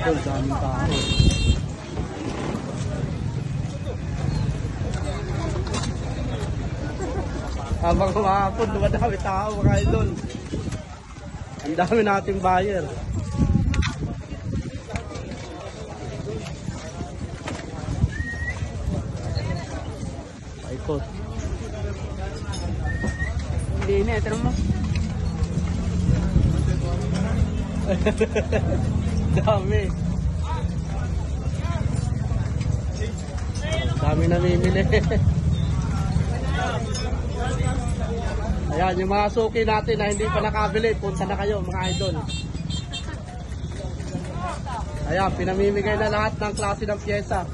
Ito, daming tao. Habang kumahapon, dumadami tao mga idol. Ang dami nating buyer. Paikot. Hindi na, ito mo. Dami. Dami namimili. Ayan, yung mga suki natin na hindi pa nakabili, punta na kayo mga idol. Ayan, pinamimigay na lahat ng klase ng pyesa.